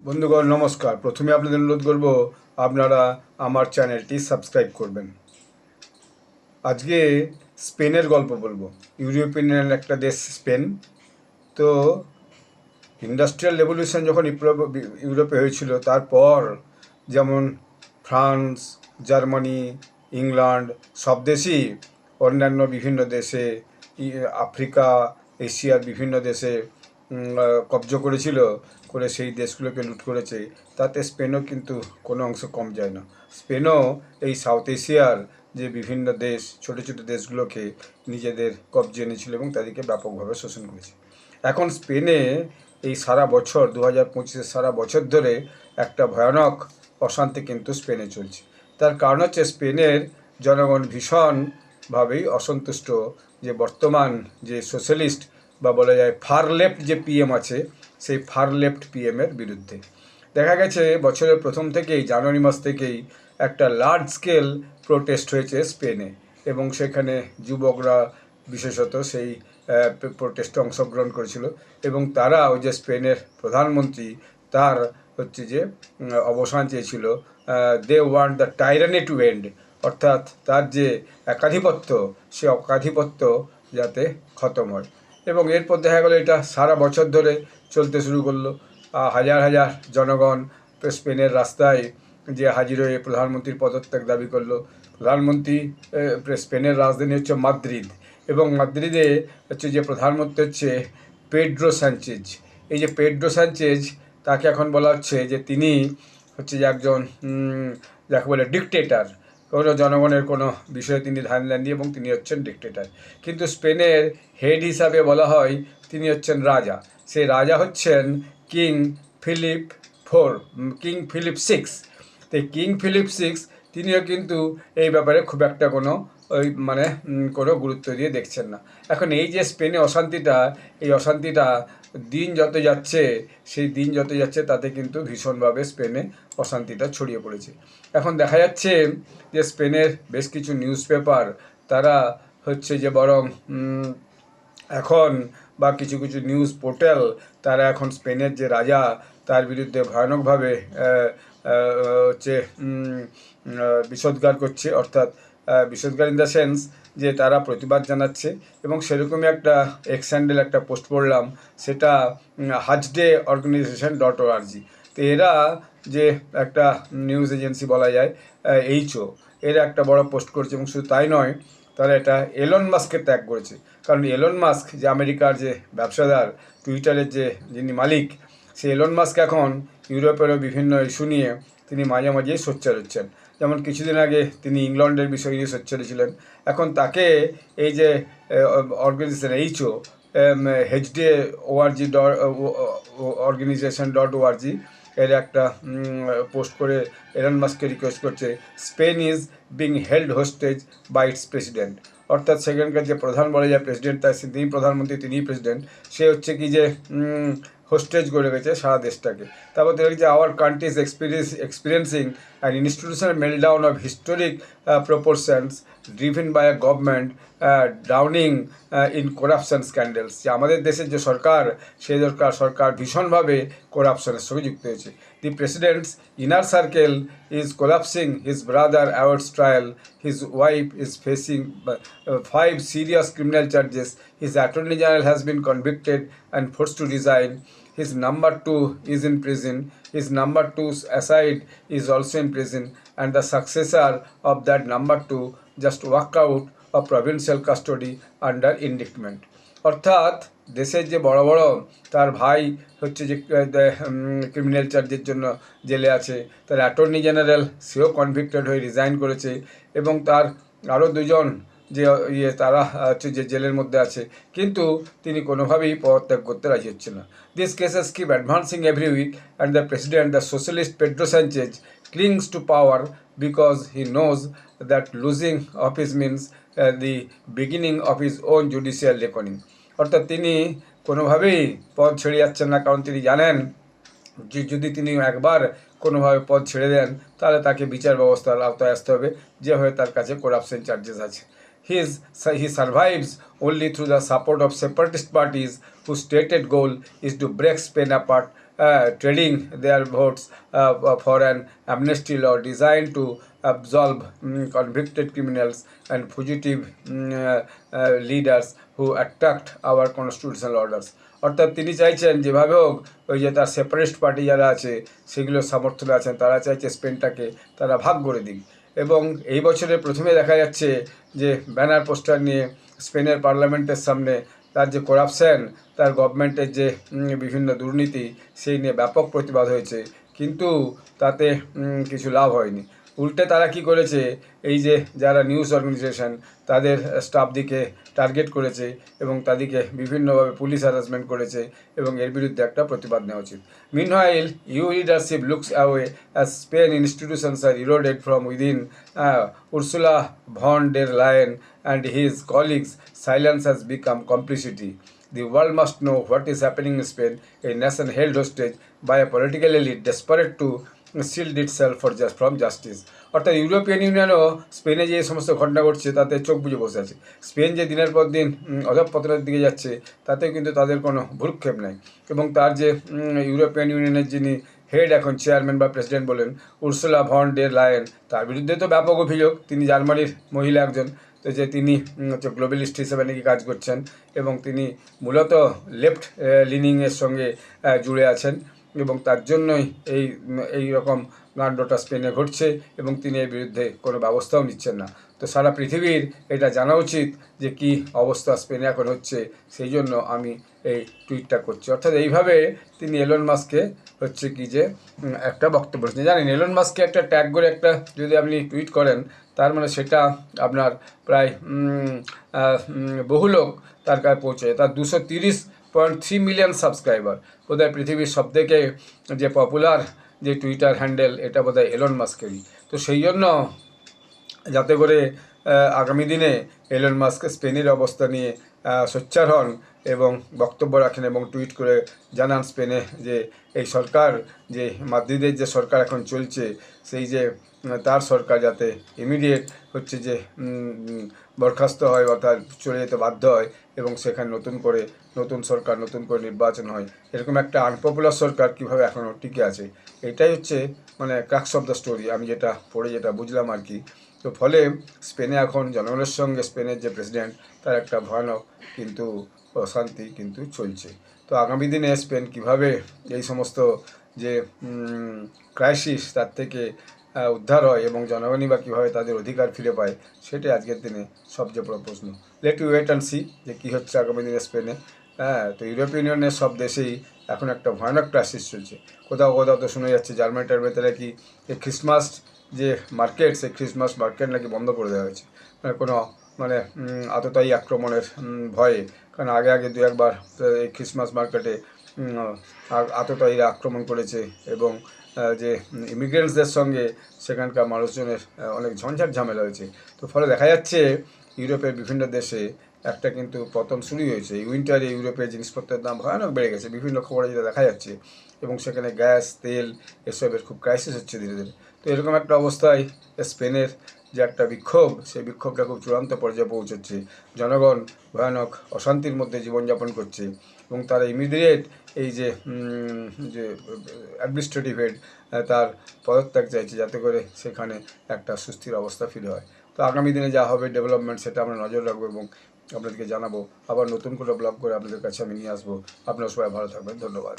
বন্ধুগণ নমস্কার। প্রথমে আপনাদের অনুরোধ করব আপনারা আমার চ্যানেলটি সাবস্ক্রাইব করবেন। আজকে স্পেনের গল্প বলবো। ইউরোপিয়ান একটা দেশ স্পেন। তো ইন্ডাস্ট্রিয়াল রেভলিউশন যখন ইউরোপে হয়েছিল, তারপর যেমন ফ্রান্স, জার্মানি, ইংল্যান্ড সব দেশই অন্যান্য বিভিন্ন দেশে, আফ্রিকা, এশিয়ার বিভিন্ন দেশে কব্জা করেছিল, করে সেই দেশগুলোকে লুট করেছে। তাতে স্পেনও কিন্তু কোনো অংশ কম যায় না। স্পেনও এই সাউথ এশিয়ার যে বিভিন্ন দেশ, ছোটো ছোটো দেশগুলোকে নিজেদের কব্জে এনেছিল এবং তাদেরকে ব্যাপকভাবে শোষণ করেছে। এখন স্পেনে এই সারা বছর 2025 সারা বছর ধরে একটা ভয়ানক অশান্তি কিন্তু স্পেনে চলছে। তার কারণ হচ্ছে স্পেনের জনগণ ভীষণভাবেই অসন্তুষ্ট যে বর্তমান যে সোশ্যালিস্ট বা বলা যায় ফার লেফট যে পিএম আছে, সেই ফার লেফট পিএমের বিরুদ্ধে। দেখা গেছে বছরের প্রথম থেকেই, জানুয়ারি মাস থেকেই একটা লার্জ স্কেল প্রোটেস্ট হয়েছে স্পেনে, এবং সেখানে যুবকরা বিশেষত সেই প্রোটেস্টে অংশগ্রহণ করেছিল। এবং তারা ওই যে স্পেনের প্রধানমন্ত্রী, তার হচ্ছে যে অবসান চেয়েছিল। They want the tyranny to end, অর্থাৎ তার যে একাধিপত্য, সে একাধিপত্য যাতে খতম হয়। এবং এরপর দেখা গেলো এটা সারা বছর ধরে চলতে শুরু করলো। হাজার হাজার জনগণ স্পেনের রাস্তায় যে হাজির হয়ে প্রধানমন্ত্রীর পদত্যাগ দাবি করলো। প্রধানমন্ত্রী, স্পেনের রাজধানী হচ্ছে মাদ্রিদ, এবং মাদ্রিদে হচ্ছে যে প্রধানমন্ত্রী হচ্ছে পেড্রো সানচেজ। এই যে পেড্রো সানচেজ, তাকে এখন বলা হচ্ছে যে তিনি হচ্ছে যে একজন যাকে বলে ডিকটেটার। কোনো জনগণের কোনো বিষয়ে তিনি ধ্যান দেননি এবং তিনি হচ্ছেন ডিকটেটার। কিন্তু স্পেনের হেড হিসাবে বলা হয় তিনি হচ্ছেন রাজা। সেই রাজা হচ্ছেন king Philip king Philip six. তো কিং ফিলিপ সিক্স তিনিও কিন্তু এই ব্যাপারে খুব একটা কোনো কোনো গুরুত্ব দিয়ে দেখছেন না। এখন এই যে স্পেনে অশান্তিটা, এই অশান্তিটা দিন যত যাচ্ছে, সেই দিন যত যাচ্ছে তাতে কিন্তু ভীষণভাবে স্পেনে অশান্তিটা ছড়িয়ে পড়েছে। এখন দেখা যাচ্ছে যে স্পেনের বেশ কিছু নিউজ পেপার, তারা হচ্ছে যে বরং এখন, বা কিছু কিছু নিউজ পোর্টাল, তারা এখন স্পেনের যে রাজা, তার বিরুদ্ধে ভয়ানকভাবে হচ্ছে বিষোদ্গার করছে। অর্থাৎ বিষোদ্গার ইন দ্য সেন্স যে তারা প্রতিবাদ জানাচ্ছে। এবং সেরকমই একটা এক্স হ্যান্ডেল একটা পোস্ট পড়লাম, সেটা হাজডে অর্গানাইজেশন .org। তো এরা যে একটা নিউজ এজেন্সি বলা যায়, এইচও, এরা একটা বড় পোস্ট করছে। এবং শুধু তাই নয়, তারা এটা এলন মাস্ককে ত্যাগ করেছে। কারণ এলন মাস্ক যে আমেরিকার যে ব্যবসাদার, টুইটারের যে যিনি মালিক, সেই এলন মাস্ক এখন ইউরোপেরও বিভিন্ন ইস্যু নিয়ে তিনি মাঝে মাঝেই সোচ্চার হচ্ছেন। যেমন কিছুদিন আগে তিনি ইংল্যান্ডের বিষয় নিয়ে সোচ্চার ছিলেন। এখন তাকে এই যে অর্গানাইজেশন এইচও, এইচডে ওআরজি অর্গানাইজেশন .org, এর একটা পোস্ট করে এলন মাস্ককে রিকোয়েস্ট করছে, Spain is being held hostage by its president. অর্থাৎ সেখানকার যে প্রধান বলা যায় প্রেসিডেন্ট, তাই তিনি প্রধানমন্ত্রী, তিনিই প্রেসিডেন্ট, সে হচ্ছে কি যে হোস্টেজ করে গেছে সারা দেশটাকে। তারপর দেখা যে our country is experiencing an institutional meltdown of historic proportions driven by a government drowning in corruption scandals. যে আমাদের দেশের যে সরকার, সেই সরকার ভীষণভাবে করাপশনের সঙ্গে যুক্ত হয়েছে। The president's inner circle is collapsing, his brother awaits trial, his wife is facing 5 serious criminal charges, his attorney general has been convicted and forced to resign, his number 2 is in prison, his number 2's aside is also in prison, and the successor of that number 2 just walked out of provincial custody under indictment. অর্থাৎ দেশের যে বড় বড় তার ভাই হচ্ছে যে criminal চার্জের জন্য জেলে আছে, তার অ্যাটর্নি জেনারেল সেও কনভিক্টেড হয়ে রিজাইন করেছে, এবং তার আরও দুজন যে তারা হচ্ছে যে জেলের মধ্যে আছে, কিন্তু তিনি কোনোভাবেই পদত্যাগ করতে রাজি হচ্ছে না। This cases keep advancing every week, and the president, the socialist Pedro Sanchez, clings to power because he knows that losing office means the beginning of his own judicial reckoning. অর্থাৎ তিনি কোনোভাবেই পদ ছেড়ে যাচ্ছেন না, কারণ তিনি জানেন যে যদি তিনি একবার কোনোভাবে পদ ছেড়ে দেন, তাহলে তাকে বিচার ব্যবস্থার আওতায় আসতে হবে, যে হয়ে তার কাছে করাপশন চার্জেস আছে। He survives only through the support of separatist parties whose stated goal is to break Spain apart trading their votes for an amnesty law designed to absolve convicted criminals and fugitive leaders who attacked our constitutional orders. অর্থাৎ তিনি চাইছেন যেভাবে হোক ওই যে তার separatist party যারা আছে সেগুলো সমর্থনে আছেন, তারা চাইছে স্পেনটাকে তারা ভাগ করে দিক। এবং এই বছরের প্রথমে দেখা যাচ্ছে যে ব্যানার পোস্টার নিয়ে স্পেনের পার্লামেন্টের সামনে তার যে করাপশান, তার গভর্নমেন্টের যে বিভিন্ন দুর্নীতি, সেই নিয়ে ব্যাপক প্রতিবাদ হয়েছে, কিন্তু তাতে কিছু লাভ হয়নি। উল্টে তারা কি করেছে, এই যে যারা নিউজ অর্গানাইজেশন তাদের স্টাফদিকে টার্গেট করেছে এবং তাদেরকে বিভিন্নভাবে পুলিশ হ্যারাসমেন্ট করেছে এবং এর বিরুদ্ধে একটা প্রতিবাদ নেওয়া উচিত। Meanwhile EU leadership looks away as Spain institutions are eroded from within. Ursula von der Leyen and his colleagues' silence has become complicity. The world must know what is happening in Spain, a nation held hostage by a political elite desperate to shield itself from justice. অর্থাৎ European ইউনিয়নও স্পেনে যে সমস্ত ঘটনা ঘটছে তাতে চোখ বুজে বসে আছে। স্পেন যে দিনের পর দিন অধঃপতনের দিকে যাচ্ছে তাতেও কিন্তু তাদের কোনো ভ্রুক্ষেপ নেই। এবং তার যে ইউরোপিয়ান ইউনিয়নের যিনি হেড এখন চেয়ারম্যান বা প্রেসিডেন্ট বলেন, উর্সুলা ভন ডের লায়েন, তার বিরুদ্ধে তো ব্যাপক অভিযোগ। তিনি জার্মানির মহিলা একজন, তো যে তিনি হচ্ছে গ্লোবালিস্ট হিসেবে নাকি কাজ করছেন এবং তিনি মূলত লেফট লিনিংয়ের সঙ্গে জুড়ে আছেন এবং তার জন্যই এই রকম কাণ্ডটা স্পেনে ঘটছে এবং তিনি এর বিরুদ্ধে কোনো ব্যবস্থাও নিচ্ছেন না। তো সারা পৃথিবীর এটা জানা উচিত যে কি অবস্থা স্পেনে এখন হচ্ছে, সেই জন্য আমি এই টুইটটা করছি। অর্থাৎ এইভাবে তিনি এলন মাস্ককে হচ্ছে কি যে একটা বক্তব্য বলছেন। জানেন, এলন মাস্ককে একটা ট্যাগ করে একটা যদি আপনি টুইট করেন, তার মানে সেটা আপনার প্রায় বহু লোক তার কাছে পৌঁছে। তার 230.3 মিলিয়ন সাবস্ক্রাইবার। বোধহয় পৃথিবীর সবথেকে যে পপুলার যে টুইটার হ্যান্ডেল, এটা বোধহয় এলন মাস্কেরই। তো সেই জন্য যাতে করে আগামী দিনে এলন মাস্ক স্পেনের অবস্থা নিয়ে সোচ্চার হন এবং বক্তব্য রাখেন এবং টুইট করে জানান স্পেনে যে এই সরকার, যে মাদ্রিদের যে সরকার এখন চলছে, সেই যে তার সরকার যাতে ইমিডিয়েট হচ্ছে যে বরখাস্ত হয় অর্থাৎ চলে যেতে বাধ্য হয় এবং সেখানে নতুন সরকার নতুন করে নির্বাচন হয়। এরকম একটা আনপপুলার সরকার কীভাবে এখনও টিকে আছে, এটাই হচ্ছে মানে ক্রাক্স অফ দ্য স্টোরি, আমি যেটা পড়ে যেটা বুঝলাম আর কি। তো ফলে স্পেনে এখন জনগণের সঙ্গে স্পেনের যে প্রেসিডেন্ট, তার একটা ভয়ানক কিন্তু অশান্তি কিন্তু চলছে। তো আগামী দিনে স্পেন কীভাবে এই সমস্ত যে ক্রাইসিস তার থেকে উদ্ধার হয় এবং জনগণই বা কীভাবে তাদের অধিকার ফিরে পায়, সেটাই আজকের দিনে সবচেয়ে বড় প্রশ্ন। Let you wait and see যে কী হচ্ছে আগামী দিনে স্পেনে। তো ইউরোপীয় ইউনিয়নের সব দেশেই এখন একটা ভয়ানক ক্রাইসিস চলছে। কোথাও কোথাও তো শোনা যাচ্ছে জার্মানি টার্মানিতে নাকি এই ক্রিসমাস যে মার্কেট, সেই ক্রিসমাস মার্কেট নাকি বন্ধ করে দেওয়া হয়েছে, কোনো আততায়ী আক্রমণের ভয়ে। কারণ আগে দু একবার এই ক্রিসমাস মার্কেটে আততায়ীরা আক্রমণ করেছে এবং যে ইমিগ্রেন্টসদের সঙ্গে সেখানকার মানুষজনের অনেক ঝঞ্ঝাট ঝামেলা হয়েছে। তো ফলে দেখা যাচ্ছে ইউরোপের বিভিন্ন দেশে একটা কিন্তু পতন শুরু হয়েছে। উইন্টারে ইউরোপের জিনিসপত্রের দাম ভয়ানক বেড়ে গেছে, বিভিন্ন খবরে যেটা দেখা যাচ্ছে, এবং সেখানে গ্যাস, তেল এসবের খুব ক্রাইসিস হচ্ছে ধীরে ধীরে। তো এরকম একটা অবস্থায় স্পেনের যে একটা বিক্ষোভ, সেই বিক্ষোভটা খুব চূড়ান্ত পর্যায়ে পৌঁছচ্ছে। জনগণ ভয়ানক অশান্তির মধ্যে জীবনযাপন করছে এবং তারা ইমিডিয়েট এই যে অ্যাডমিনিস্ট্রেটিভ হেড তার পদত্যাগ চাইছে, যাতে করে সেখানে একটা সুস্থির অবস্থা ফিরে হয়। তো আগামী দিনে যা হবে ডেভেলপমেন্ট, সেটা আমরা নজর রাখবো এবং আপনাদেরকে জানাবো। আবার নতুন করে ব্লগ করে আপনাদের কাছে আমি নিয়ে আসবো। আপনারা সবাই ভালো থাকবেন, ধন্যবাদ।